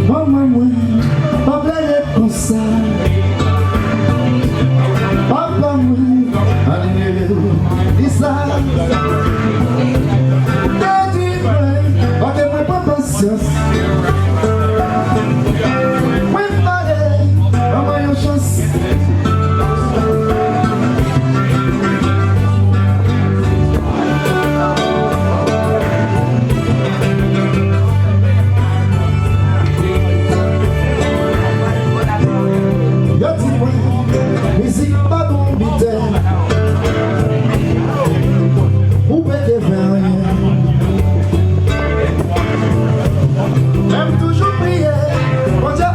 Maman moi, pas plein comme ça. Papa moi, allez, dis ça. Pas de pas patience. Oui, pareil, maman une chance. Musique pas bon biter ou péter vers rien. Même toujours prier mon Dieu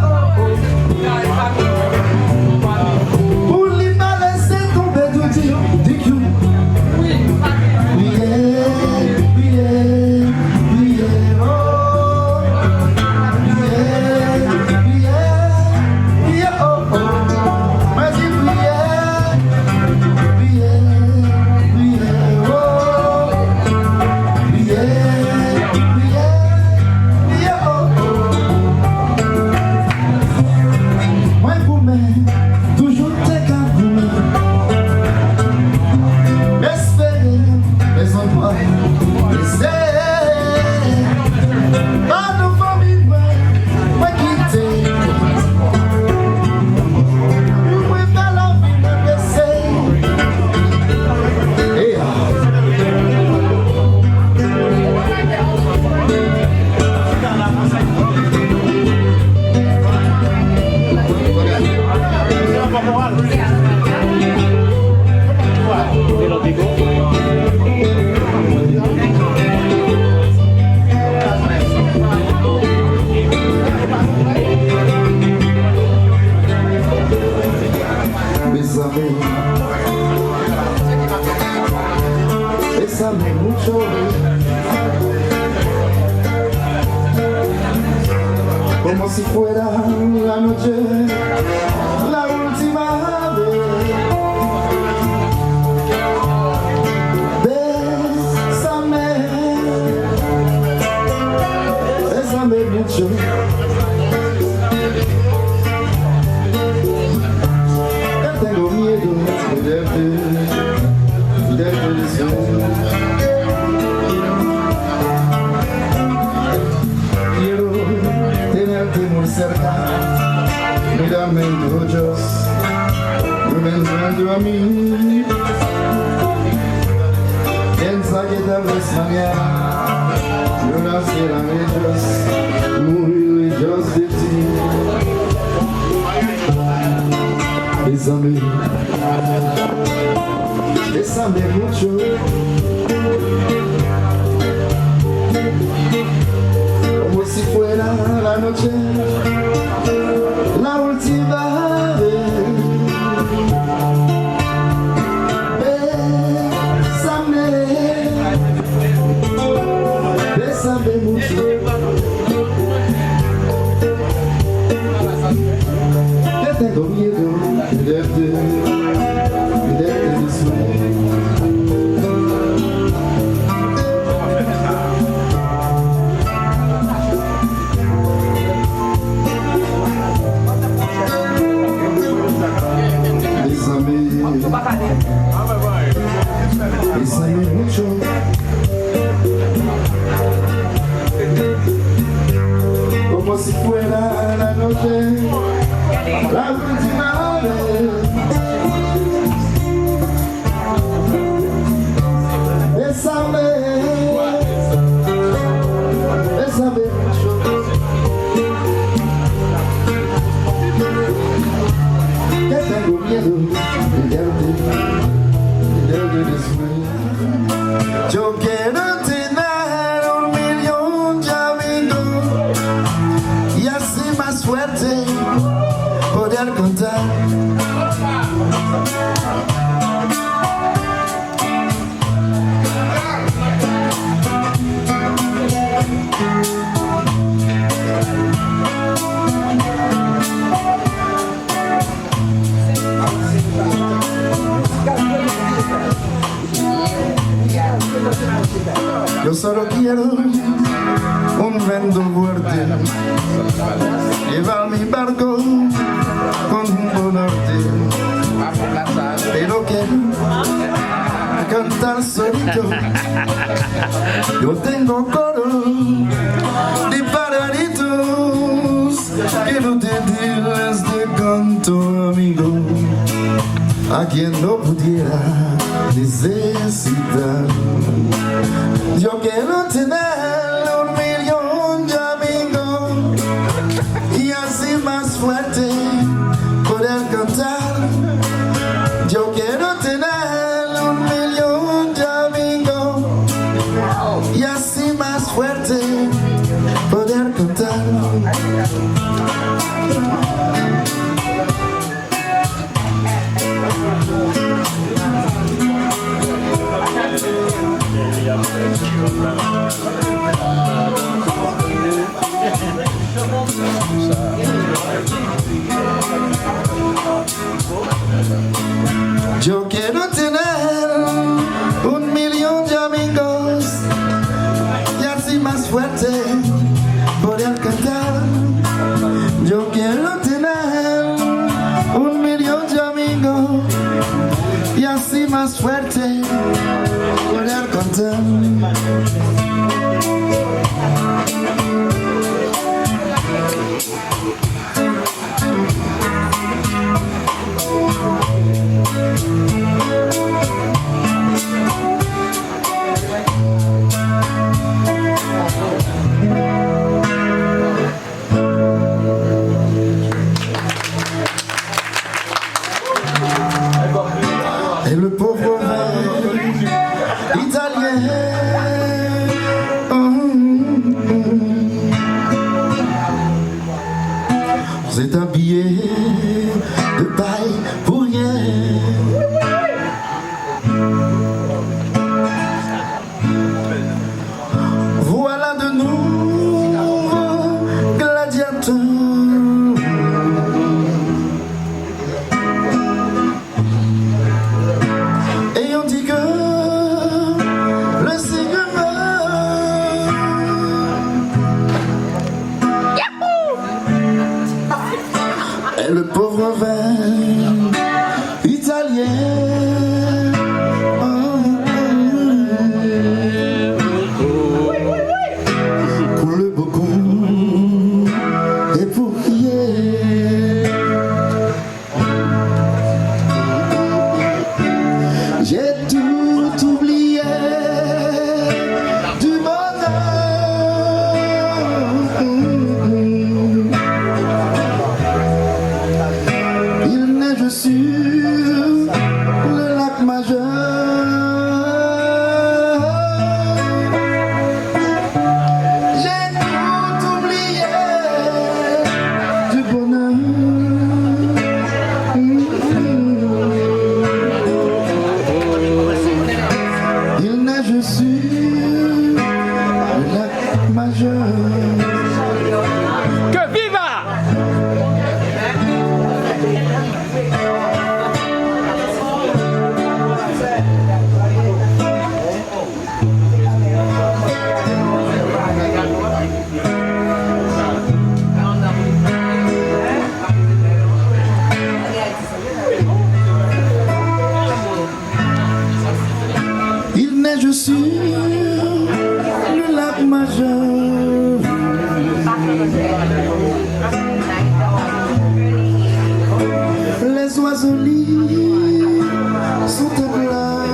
pour lui pas laisser tomber tout dire. Dis que prier, prier, prier, oh prier, prier, prier, oh oh. Toujours tes cagoulés, espérer, les endroits, pas de famille, moi quitter. Nous pouvons faire la vie, me baisser. Et bésame mucho, como si fuera la noche, la última vez. Bésame, bésame mucho. Que tengo miedo de verte decir. Quiero tenerte muy cerca, mírame en tus ojos, ven a mí. Piensa que tal vez mañana yo naciera ellos, muy lejos de ti. Bésame, bésame mucho. Como si fuera la noche, la última vez. Bésame, bésame mucho. Que tengo miedo de verte desnudo. Yo solo quiero un vento fuerte, llevar mi barco con rumbo norte, pero quiero cantar solito. Yo tengo coro de pajaritos, quiero decirles de canto, amigo, a quien no pudiera necesitar. Yo quiero tener 1.000.000 de amigos y así más fuerte poder cantar. Yo quiero tener 1.000.000 de amigos y así más fuerte poder cantar. Yo quiero tener 1.000.000 de amigos y así más fuerte poder cantar. Yo quiero tener 1.000.000 de amigos y así más fuerte poder cantar. Et le pauvre italien vous êtes habillé de paille pour rien. Voilà de nouveaux gladiateurs. Et on dit que le Seigneur est le pauvre vin italien. Coule beaucoup et pour prier. J'ai tout oublié du bonheur. Il neige sur le lac majeur. J'ai tout oublié du bonheur. Il neige sur le lac majeur. Que viva! Il neige sur le lac majeur. Les oiseaux libres sont en pleurs.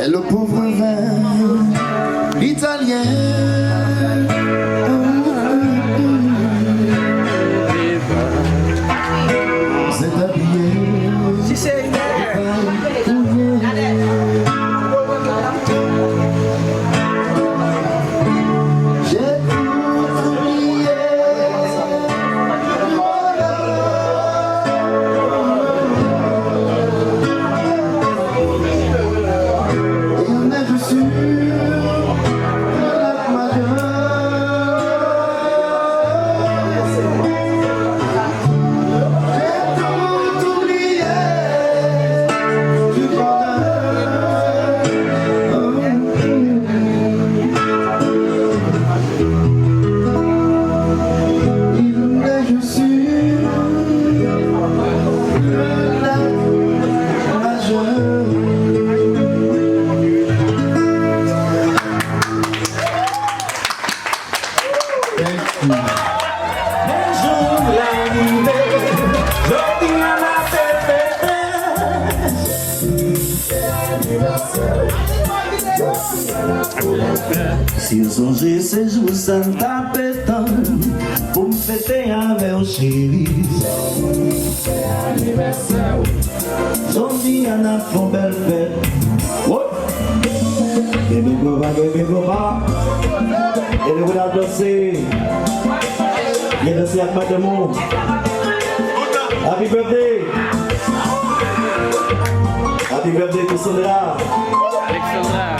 Et le pauvre vin italien s'est habillé. Si c'est une J'ai tout oublié Si vous songez ces jours sans taper tant, pour me fêter avec un chéri. Zombie en a font belle fête. Baby go back, et le voilà danser. Il y a dansé avec madame. Happy birthday. Happy birthday to Sandra. Alexandra.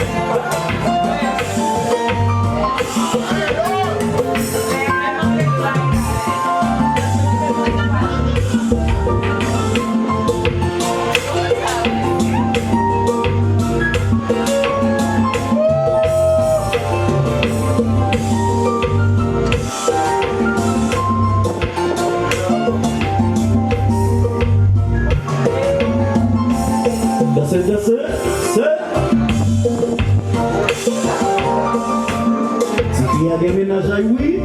Il y a des ménages à oui.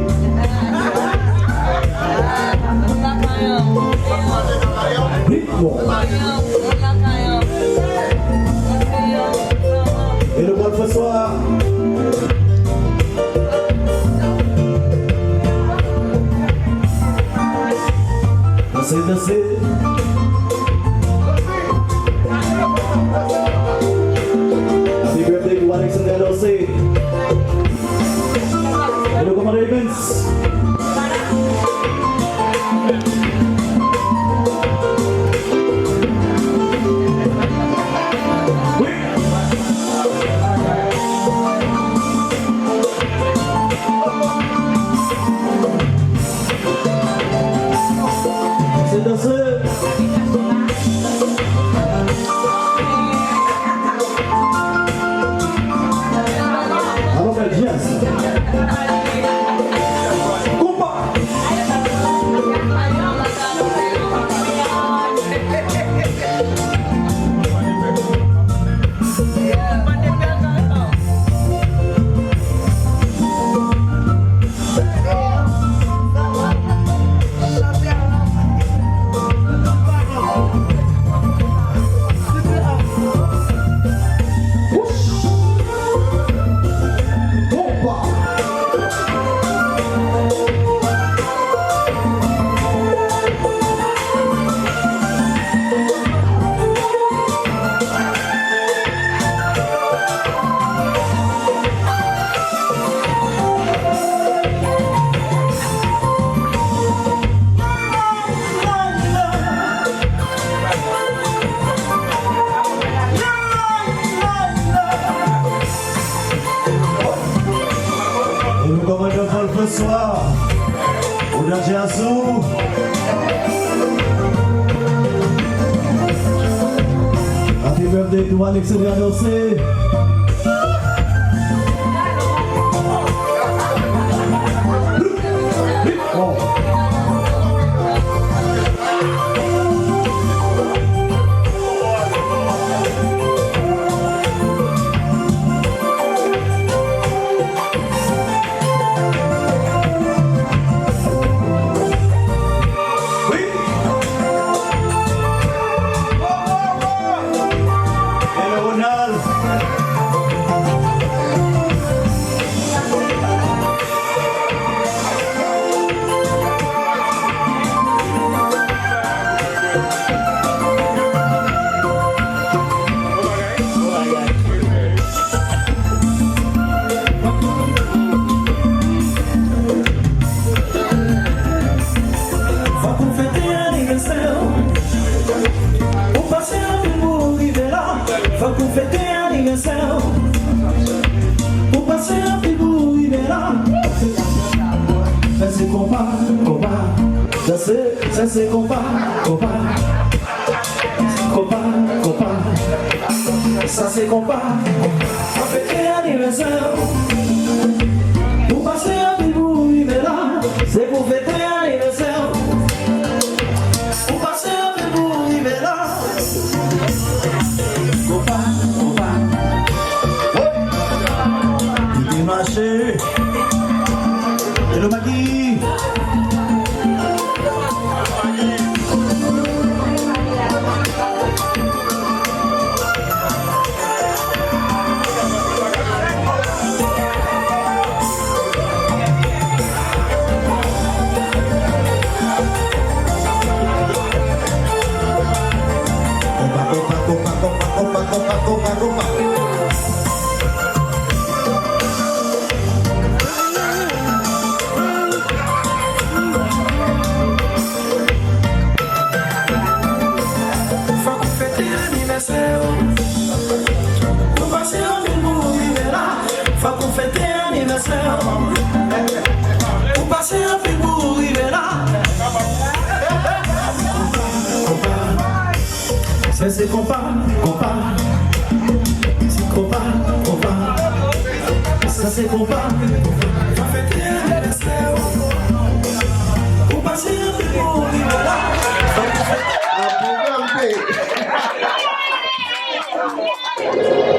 Et le bon soir. Dansez. Happy birthday to Alexander Dorsey. Hello, Commander Evans. C'est dansé. Alors, quel jazz. Soir, on a déjà sous. Happy birthday to Alexander Dorsey. Ça c'est combat. Ça c'est combat. On fête l'anniversaire. Pour passer un petit bout, il est là. C'est pour fêter l'anniversaire. Pour passer un petit bout, il est là. Combat. Il est marché. Et le maquis. compa. Faut qu'on fête l'anniversaire. Pour passer un bel bout, vivre là. Faut qu'on fête l'anniversaire. Pour passer un bel bout, vivre là. C'est compa. C'est compa. Ça c'est compa. Faut fêter l'anniversaire. Pour passer un bel bout, vivre là. A pou kampe.